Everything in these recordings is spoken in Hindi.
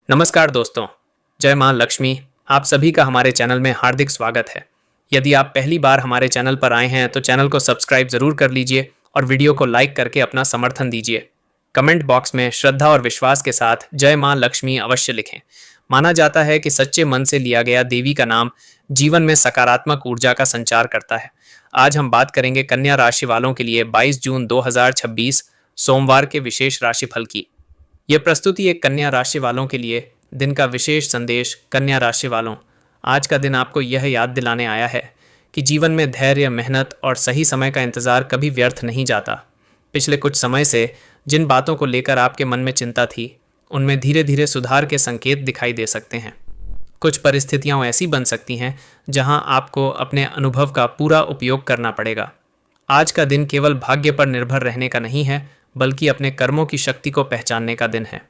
नमस्कार दोस्तों। जय मां लक्ष्मी। आप सभी का हमारे चैनल में हार्दिक स्वागत है। यदि आप पहली बार हमारे चैनल पर आए हैं तो चैनल को सब्सक्राइब जरूर कर लीजिए और वीडियो को लाइक करके अपना समर्थन दीजिए। कमेंट बॉक्स में श्रद्धा और विश्वास के साथ जय मां लक्ष्मी अवश्य लिखें। माना जाता है कि सच्चे मन से लिया गया देवी का नाम जीवन में सकारात्मक ऊर्जा का संचार करता है। आज हम बात करेंगे कन्या राशि वालों के लिए 22 जून 2026 सोमवार के विशेष राशिफल की। ये प्रस्तुति एक कन्या राशि वालों के लिए दिन का विशेष संदेश। कन्या राशि वालों, आज का दिन आपको यह याद दिलाने आया है कि जीवन में धैर्य, मेहनत और सही समय का इंतजार कभी व्यर्थ नहीं जाता। पिछले कुछ समय से जिन बातों को लेकर आपके मन में चिंता थी, उनमें धीरे धीरे सुधार के संकेत दिखाई दे सकते हैं। कुछ परिस्थितियां ऐसी बन सकती हैं जहां आपको अपने अनुभव का पूरा उपयोग करना पड़ेगा। आज का दिन केवल भाग्य पर निर्भर रहने का नहीं है, बल्कि अपने कर्मों की शक्ति को पहचानने का दिन है।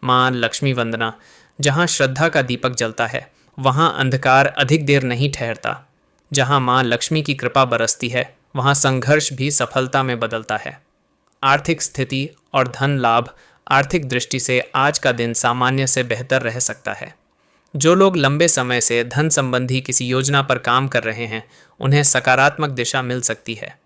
मां लक्ष्मी वंदना। जहां श्रद्धा का दीपक जलता है, वहां अंधकार अधिक देर नहीं ठहरता। जहां मां लक्ष्मी की कृपा बरसती है, वहां संघर्ष भी सफलता में बदलता है। आर्थिक स्थिति और धन लाभ। आर्थिक दृष्टि से आज का दिन सामान्य से बेहतर रह सकता है। जो लोग लंबे समय से धन संबंधी किसी योजना पर काम कर रहे हैं, उन्हें सकारात्मक दिशा मिल सकती है।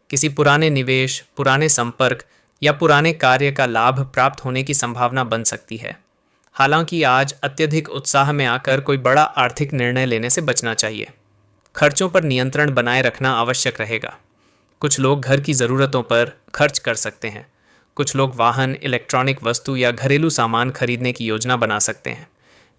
किसी पुराने निवेश, पुराने संपर्क या पुराने कार्य का लाभ प्राप्त होने की संभावना बन सकती है। हालांकि आज अत्यधिक उत्साह में आकर कोई बड़ा आर्थिक निर्णय लेने से बचना चाहिए। खर्चों पर नियंत्रण बनाए रखना आवश्यक रहेगा। कुछ लोग घर की ज़रूरतों पर खर्च कर सकते हैं। कुछ लोग वाहन, इलेक्ट्रॉनिक वस्तु या घरेलू सामान खरीदने की योजना बना सकते हैं।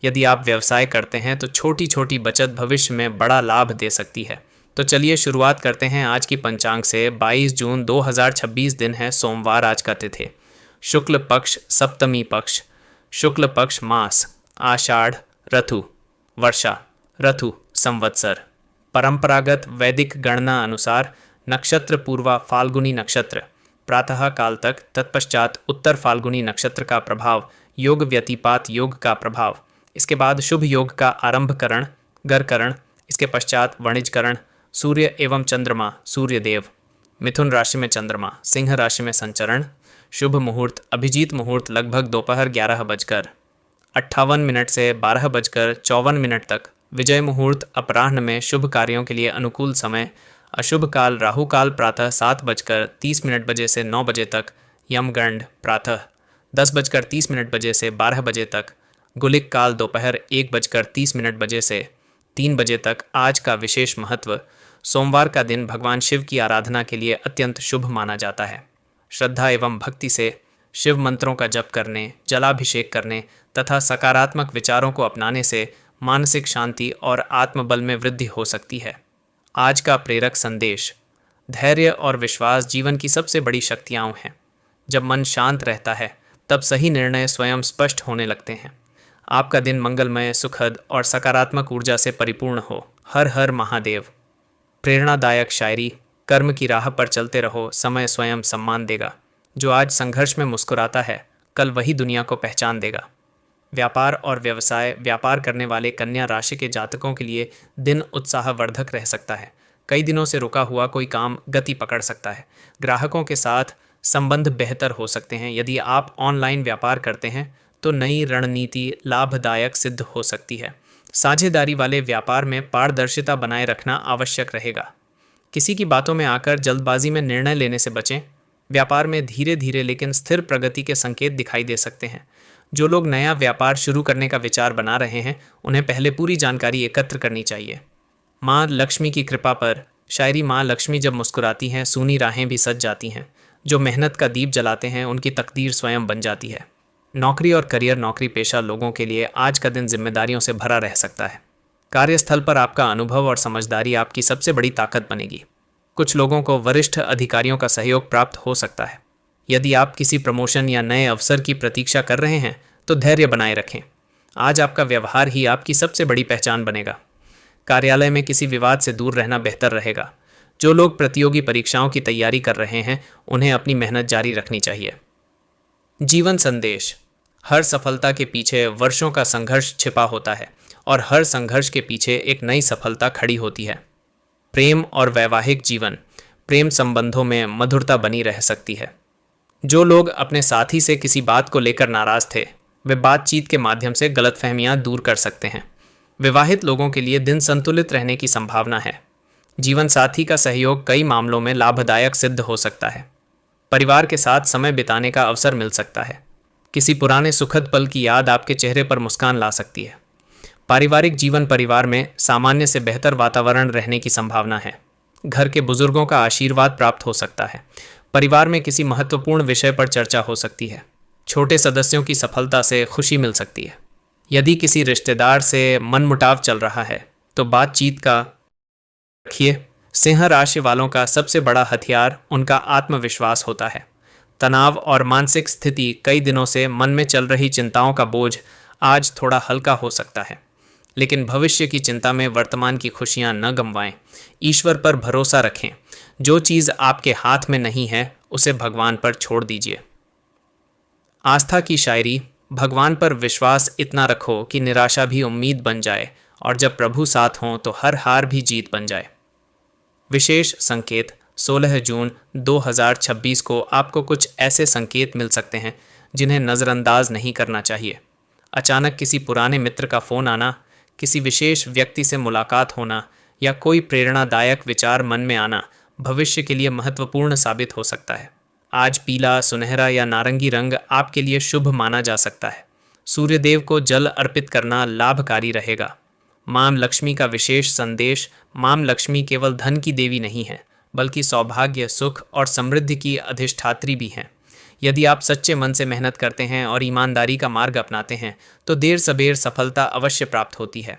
यदि आप व्यवसाय करते हैं तो छोटी छोटी बचत भविष्य में बड़ा लाभ दे सकती है। तो चलिए शुरुआत करते हैं आज की पंचांग से। 22 जून 2026 दिन है सोमवार। आज का तिथि शुक्ल पक्ष, सप्तमी पक्ष। शुक्ल पक्ष मास आषाढ़, ऋतु वर्षा, ऋतु संवत्सर। परंपरागत वैदिक गणना अनुसार नक्षत्र पूर्वा फाल्गुनी नक्षत्र, प्रातः काल तक, तत्पश्चात उत्तर फाल्गुनी नक्षत्र का प्रभाव, योग व्यतिपात योग का प्रभाव, इसके बाद शुभ योग का आरंभकरण गरकरण, इसके पश्चात वणिजकरण, सूर्य एवं चंद्रमा, सूर्यदेव, मिथुन राशि में चंद्रमा, सिंह राशि में संचरण, शुभ मुहूर्त अभिजीत मुहूर्त लगभग दोपहर 11:58 से 12:54 तक, विजय मुहूर्त अपराह्न में शुभ कार्यों के लिए अनुकूल समय, अशुभ काल राहु काल प्रातः 7:30 बजे से 9 बजे तक, यमगंड प्रातः 10:30 बजे से 12 बजे तक, गुलिक काल दोपहर 1:30 बजे से 3 बजे तक। आज का विशेष महत्व। सोमवार का दिन भगवान शिव की आराधना के लिए अत्यंत शुभ माना जाता है। श्रद्धा एवं भक्ति से शिव मंत्रों का जप करने, जलाभिषेक करने तथा सकारात्मक विचारों को अपनाने से मानसिक शांति और आत्मबल में वृद्धि हो सकती है। आज का प्रेरक संदेश। धैर्य और विश्वास जीवन की सबसे बड़ी शक्तियाँ हैं। जब मन शांत रहता है, तब सही निर्णय स्वयं स्पष्ट होने लगते हैं। आपका दिन मंगलमय, सुखद और सकारात्मक ऊर्जा से परिपूर्ण हो। हर हर महादेव। प्रेरणादायक शायरी। कर्म की राह पर चलते रहो, समय स्वयं सम्मान देगा। जो आज संघर्ष में मुस्कुराता है, कल वही दुनिया को पहचान देगा। व्यापार और व्यवसाय। व्यापार करने वाले कन्या राशि के जातकों के लिए दिन उत्साहवर्धक रह सकता है। कई दिनों से रुका हुआ कोई काम गति पकड़ सकता है। ग्राहकों के साथ संबंध बेहतर हो सकते हैं। यदि आप ऑनलाइन व्यापार करते हैं तो नई रणनीति लाभदायक सिद्ध हो सकती है। साझेदारी वाले व्यापार में पारदर्शिता बनाए रखना आवश्यक रहेगा। किसी की बातों में आकर जल्दबाजी में निर्णय लेने से बचें। व्यापार में धीरे धीरे लेकिन स्थिर प्रगति के संकेत दिखाई दे सकते हैं। जो लोग नया व्यापार शुरू करने का विचार बना रहे हैं, उन्हें पहले पूरी जानकारी एकत्र करनी चाहिए। माँ लक्ष्मी की कृपा पर शायरी। माँ लक्ष्मी जब मुस्कुराती हैं, सूनी राहें भी सज जाती हैं। जो मेहनत का दीप जलाते हैं, उनकी तकदीर स्वयं बन जाती है। नौकरी और करियर। नौकरी पेशा लोगों के लिए आज का दिन जिम्मेदारियों से भरा रह सकता है। कार्यस्थल पर आपका अनुभव और समझदारी आपकी सबसे बड़ी ताकत बनेगी। कुछ लोगों को वरिष्ठ अधिकारियों का सहयोग प्राप्त हो सकता है। यदि आप किसी प्रमोशन या नए अवसर की प्रतीक्षा कर रहे हैं तो धैर्य बनाए रखें। आज आपका व्यवहार ही आपकी सबसे बड़ी पहचान बनेगा। कार्यालय में किसी विवाद से दूर रहना बेहतर रहेगा। जो लोग प्रतियोगी परीक्षाओं की तैयारी कर रहे हैं, उन्हें अपनी मेहनत जारी रखनी चाहिए। जीवन संदेश। हर सफलता के पीछे वर्षों का संघर्ष छिपा होता है और हर संघर्ष के पीछे एक नई सफलता खड़ी होती है। प्रेम और वैवाहिक जीवन। प्रेम संबंधों में मधुरता बनी रह सकती है। जो लोग अपने साथी से किसी बात को लेकर नाराज थे, वे बातचीत के माध्यम से गलतफहमियां दूर कर सकते हैं। विवाहित लोगों के लिए दिन संतुलित रहने की संभावना है। जीवन साथी का सहयोग कई मामलों में लाभदायक सिद्ध हो सकता है। परिवार के साथ समय बिताने का अवसर मिल सकता है। किसी पुराने सुखद पल की याद आपके चेहरे पर मुस्कान ला सकती है। पारिवारिक जीवन परिवार में सामान्य से बेहतर वातावरण रहने की संभावना है। घर के बुजुर्गों का आशीर्वाद प्राप्त हो सकता है। परिवार में किसी महत्वपूर्ण विषय पर चर्चा हो सकती है। छोटे सदस्यों की सफलता से खुशी मिल सकती है। यदि किसी रिश्तेदार से मनमुटाव चल रहा है तो बातचीत का रखिए। सिंह राशि वालों का सबसे बड़ा हथियार उनका आत्मविश्वास होता है। तनाव और मानसिक स्थिति कई दिनों से मन में चल रही चिंताओं का बोझ आज थोड़ा हल्का हो सकता है, लेकिन भविष्य की चिंता में वर्तमान की खुशियां न गंवाएं। ईश्वर पर भरोसा रखें। जो चीज़ आपके हाथ में नहीं है उसे भगवान पर छोड़ दीजिए। आस्था की शायरी। भगवान पर विश्वास इतना रखो कि निराशा भी उम्मीद बन जाए, और जब प्रभु साथ हों तो हर हार भी जीत बन जाए। विशेष संकेत। 16 जून 2026 को आपको कुछ ऐसे संकेत मिल सकते हैं जिन्हें नज़रअंदाज नहीं करना चाहिए। अचानक किसी पुराने मित्र का फ़ोन आना, किसी विशेष व्यक्ति से मुलाकात होना या कोई प्रेरणादायक विचार मन में आना भविष्य के लिए महत्वपूर्ण साबित हो सकता है। आज पीला, सुनहरा या नारंगी रंग आपके लिए शुभ माना जा सकता है। सूर्यदेव को जल अर्पित करना लाभकारी रहेगा। मां लक्ष्मी का विशेष संदेश। मां लक्ष्मी केवल धन की देवी नहीं है, बल्कि सौभाग्य, सुख और समृद्धि की अधिष्ठात्री भी हैं। यदि आप सच्चे मन से मेहनत करते हैं और ईमानदारी का मार्ग अपनाते हैं तो देर सबेर सफलता अवश्य प्राप्त होती है।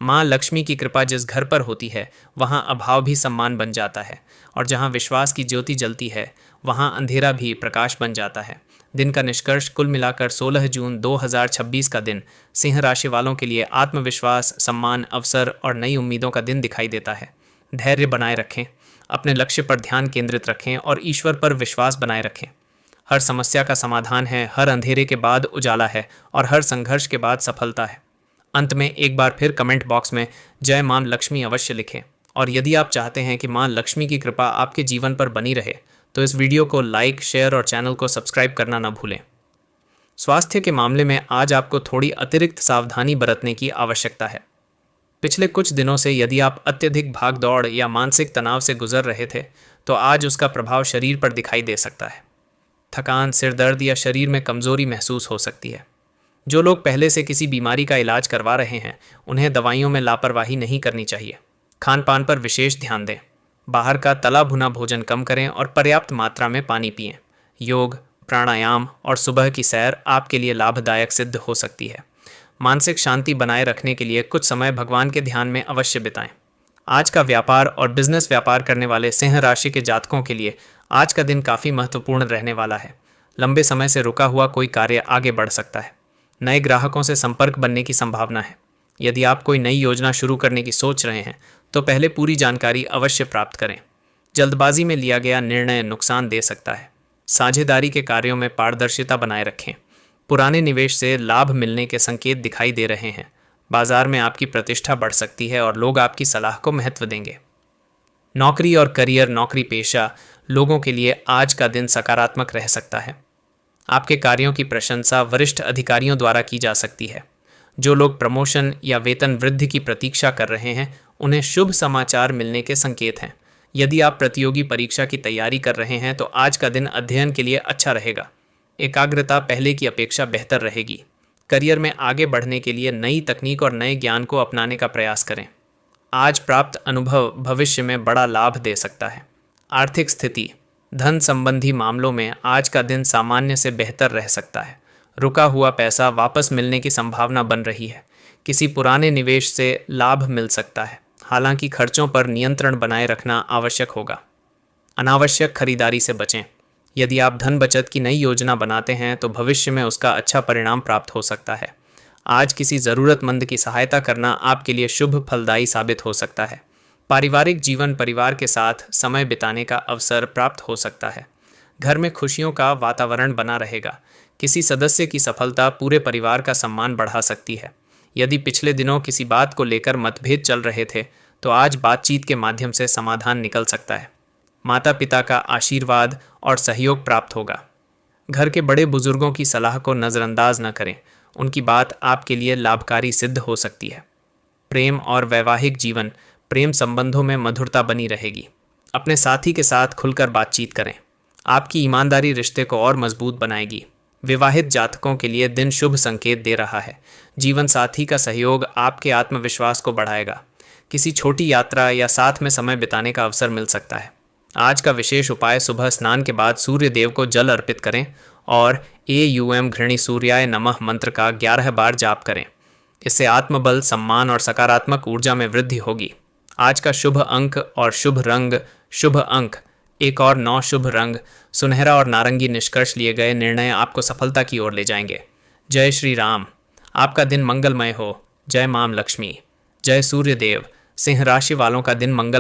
माँ लक्ष्मी की कृपा जिस घर पर होती है वहाँ अभाव भी सम्मान बन जाता है, और जहाँ विश्वास की ज्योति जलती है वहाँ अंधेरा भी प्रकाश बन जाता है। दिन का निष्कर्ष। कुल मिलाकर 16 जून 2026 का दिन सिंह राशि वालों के लिए आत्मविश्वास, सम्मान, अवसर और नई उम्मीदों का दिन दिखाई देता है। धैर्य बनाए रखें, अपने लक्ष्य पर ध्यान केंद्रित रखें और ईश्वर पर विश्वास बनाए रखें। हर समस्या का समाधान है, हर अंधेरे के बाद उजाला है और हर संघर्ष के बाद सफलता है। अंत में एक बार फिर कमेंट बॉक्स में जय मां लक्ष्मी अवश्य लिखें, और यदि आप चाहते हैं कि मां लक्ष्मी की कृपा आपके जीवन पर बनी रहे तो इस वीडियो को लाइक, शेयर और चैनल को सब्सक्राइब करना न भूलें। स्वास्थ्य के मामले में आज आपको थोड़ी अतिरिक्त सावधानी बरतने की आवश्यकता है। पिछले कुछ दिनों से यदि आप अत्यधिक भागदौड़ या मानसिक तनाव से गुजर रहे थे तो आज उसका प्रभाव शरीर पर दिखाई दे सकता है। थकान, सिर दर्द या शरीर में कमजोरी महसूस हो सकती है। जो लोग पहले से किसी बीमारी का इलाज करवा रहे हैं उन्हें दवाइयों में लापरवाही नहीं करनी चाहिए। खान पान पर विशेष ध्यान दें। बाहर का तला भुना भोजन कम करें और पर्याप्त मात्रा में पानी पिएं। योग, प्राणायाम और सुबह की सैर आपके लिए लाभदायक सिद्ध हो सकती है। मानसिक शांति बनाए रखने के लिए कुछ समय भगवान के ध्यान में अवश्य बिताएं। आज का व्यापार और बिजनेस व्यापार करने वाले सिंह राशि के जातकों के लिए आज का दिन काफ़ी महत्वपूर्ण रहने वाला है। लंबे समय से रुका हुआ कोई कार्य आगे बढ़ सकता है। नए ग्राहकों से संपर्क बनने की संभावना है। यदि आप कोई नई योजना शुरू करने की सोच रहे हैं तो पहले पूरी जानकारी अवश्य प्राप्त करें। जल्दबाजी में लिया गया निर्णय नुकसान दे सकता है। साझेदारी के कार्यों में पारदर्शिता बनाए रखें। पुराने निवेश से लाभ मिलने के संकेत दिखाई दे रहे हैं। बाजार में आपकी प्रतिष्ठा बढ़ सकती है और लोग आपकी सलाह को महत्व देंगे। नौकरी और करियर, नौकरी पेशा लोगों के लिए आज का दिन सकारात्मक रह सकता है। आपके कार्यों की प्रशंसा वरिष्ठ अधिकारियों द्वारा की जा सकती है। जो लोग प्रमोशन या वेतन वृद्धि की प्रतीक्षा कर रहे हैं उन्हें शुभ समाचार मिलने के संकेत हैं। यदि आप प्रतियोगी परीक्षा की तैयारी कर रहे हैं तो आज का दिन अध्ययन के लिए अच्छा रहेगा। एकाग्रता पहले की अपेक्षा बेहतर रहेगी। करियर में आगे बढ़ने के लिए नई तकनीक और नए ज्ञान को अपनाने का प्रयास करें। आज प्राप्त अनुभव भविष्य में बड़ा लाभ दे सकता है। आर्थिक स्थिति। धन संबंधी मामलों में आज का दिन सामान्य से बेहतर रह सकता है। रुका हुआ पैसा वापस मिलने की संभावना बन रही है। किसी पुराने निवेश से लाभ मिल सकता है। हालांकि खर्चों पर नियंत्रण बनाए रखना आवश्यक होगा। अनावश्यक खरीदारी से बचें। यदि आप धन बचत की नई योजना बनाते हैं तो भविष्य में उसका अच्छा परिणाम प्राप्त हो सकता है। आज किसी ज़रूरतमंद की सहायता करना आपके लिए शुभ फलदायी साबित हो सकता है। पारिवारिक जीवन, परिवार के साथ समय बिताने का अवसर प्राप्त हो सकता है। घर में खुशियों का वातावरण बना रहेगा। किसी सदस्य की सफलता पूरे परिवार का सम्मान बढ़ा सकती है। यदि पिछले दिनों किसी बात को लेकर मतभेद चल रहे थे तो आज बातचीत के माध्यम से समाधान निकल सकता है। माता पिता का आशीर्वाद और सहयोग प्राप्त होगा। घर के बड़े बुजुर्गों की सलाह को नज़रअंदाज न करें, उनकी बात आपके लिए लाभकारी सिद्ध हो सकती है। प्रेम और वैवाहिक जीवन, प्रेम संबंधों में मधुरता बनी रहेगी। अपने साथी के साथ खुलकर बातचीत करें, आपकी ईमानदारी रिश्ते को और मजबूत बनाएगी। विवाहित जातकों के लिए दिन शुभ संकेत दे रहा है। जीवन साथी का सहयोग आपके आत्मविश्वास को बढ़ाएगा। किसी छोटी यात्रा या साथ में समय बिताने का अवसर मिल सकता है। आज का विशेष उपाय, सुबह स्नान के बाद सूर्य देव को जल अर्पित करें और AUM घृणी सूर्याय नमः मंत्र का 11 बार जाप करें। इससे आत्मबल, सम्मान और सकारात्मक ऊर्जा में वृद्धि होगी। आज का शुभ अंक और शुभ रंग, शुभ अंक 1 और 9, शुभ रंग सुनहरा और नारंगी। निष्कर्ष लिए गए निर्णय आपको सफलता की ओर ले जाएंगे। जय श्री राम। आपका दिन मंगलमय हो। जय मां लक्ष्मी। जय सूर्य देव। सिंह राशि वालों का दिन मंगल